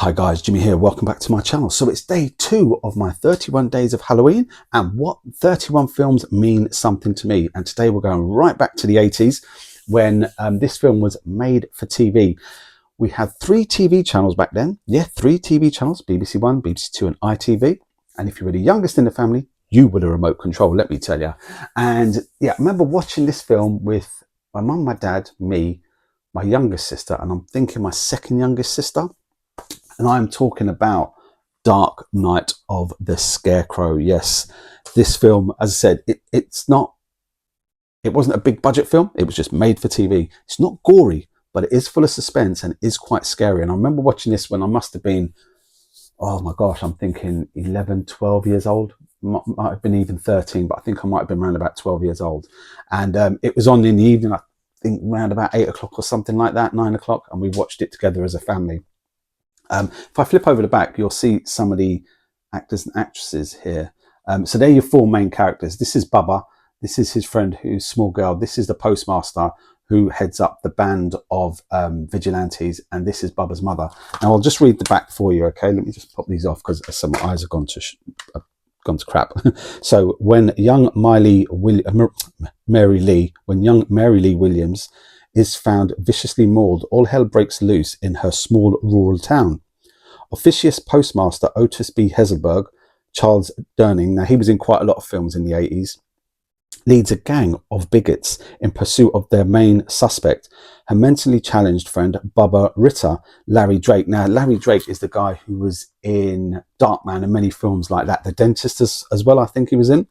Hi guys, Jimmy here. Welcome back to my channel. So it's day 2 of my 31 days of Halloween and what 31 films mean something to me. And today we're going right back to the 80s when this film was made for TV. We had 3 TV channels back then. Yeah, 3 TV channels, BBC One, BBC Two and ITV. And if you were the youngest in the family, you were the remote control, let me tell you. And yeah, I remember watching this film with my mum, my dad, me, my youngest sister, and I'm thinking my second youngest sister. And I'm talking about Dark Night of the Scarecrow. Yes, this film, as I said, it wasn't a big budget film. It was just made for TV. It's not gory, but it is full of suspense and is quite scary. And I remember watching this when I must have been, oh my gosh, I'm thinking 11, 12 years old. Might have been even 13, but I think I might have been around about 12 years old. And it was on in the evening, I think around about 8 o'clock or something like that, 9 o'clock. And we watched it together as a family. If I flip over the back, you'll see some of the actors and actresses here. So they're your 4 main characters. This is Bubba. This is his friend who's Small Girl. This is the postmaster who heads up the band of vigilantes. And this is Bubba's mother. Now I'll just read the back for you, okay? Let me just pop these off because some of my eyes have gone to crap. So when young Mary Lee Williams is found viciously mauled, all hell breaks loose in her small rural town. Officious postmaster Otis B. Heselberg, Charles Durning, now he was in quite a lot of films in the 80s, leads a gang of bigots in pursuit of their main suspect, her mentally challenged friend Bubba Ritter, Larry Drake. Now Larry Drake is the guy who was in Darkman and many films like that. The Dentist as well, I think he was in.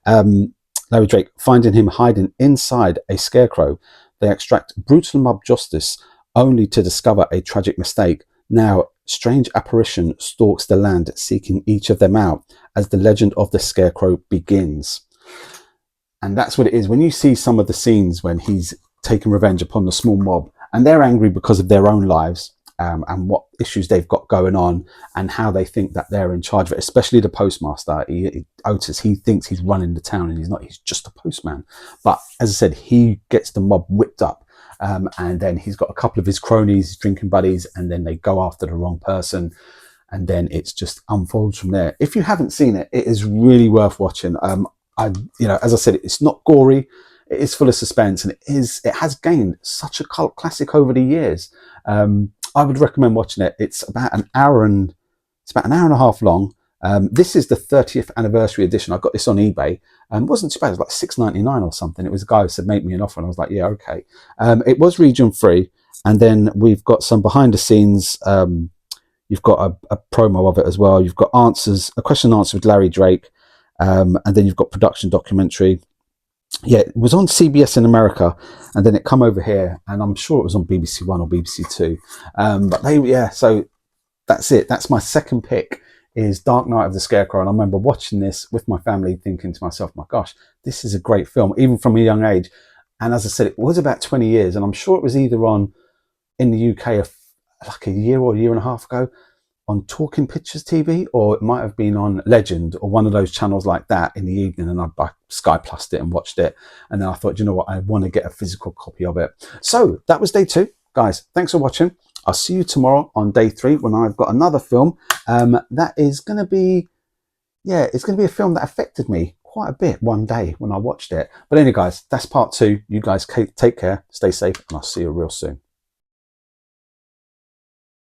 Larry Drake, finding him hiding inside a scarecrow, they extract brutal mob justice only to discover a tragic mistake. Now, strange apparition stalks the land, seeking each of them out as the legend of the Scarecrow begins. And that's what it is. When you see some of the scenes when he's taking revenge upon the small mob, and they're angry because of their own lives and what issues they've got going on and how they think that they're in charge of it, especially the postmaster, Otis, he thinks he's running the town and he's not, he's just a postman. But as I said, he gets the mob whipped up and then he's got a couple of his cronies, his drinking buddies, and then they go after the wrong person. And then it's just unfolds from there. If you haven't seen it, it is really worth watching. As I said, it's not gory. It is full of suspense, and it has gained such a cult classic over the years. I would recommend watching it. It's about an hour and a half long. This is the 30th anniversary edition. I got this on eBay and it wasn't too bad. It was like $6.99 or something. It was a guy who said, make me an offer. And I was like, yeah, okay. It was region free. And then we've got some behind the scenes. You've got a promo of it as well. You've got a question and answer with Larry Drake. And then you've got production documentary. Yeah, it was on CBS in America, and then it come over here, and I'm sure it was on BBC One or BBC Two. So that's it. That's my second pick, is Dark Night of the Scarecrow. And I remember watching this with my family, thinking to myself, my gosh, this is a great film, even from a young age. And as I said, it was about 20 years, and I'm sure it was either on in the UK like a year or a year and a half ago on Talking Pictures TV, or it might have been on Legend or one of those channels like that in the evening, and I Sky Plussed it and watched it. And then I thought, you know what, I want to get a physical copy of it. So that was day 2. Guys, thanks for watching. I'll see you tomorrow on day 3 when I've got another film that is going to be, it's going to be a film that affected me quite a bit one day when I watched it. But anyway, guys, that's part 2. You guys take care, stay safe, and I'll see you real soon.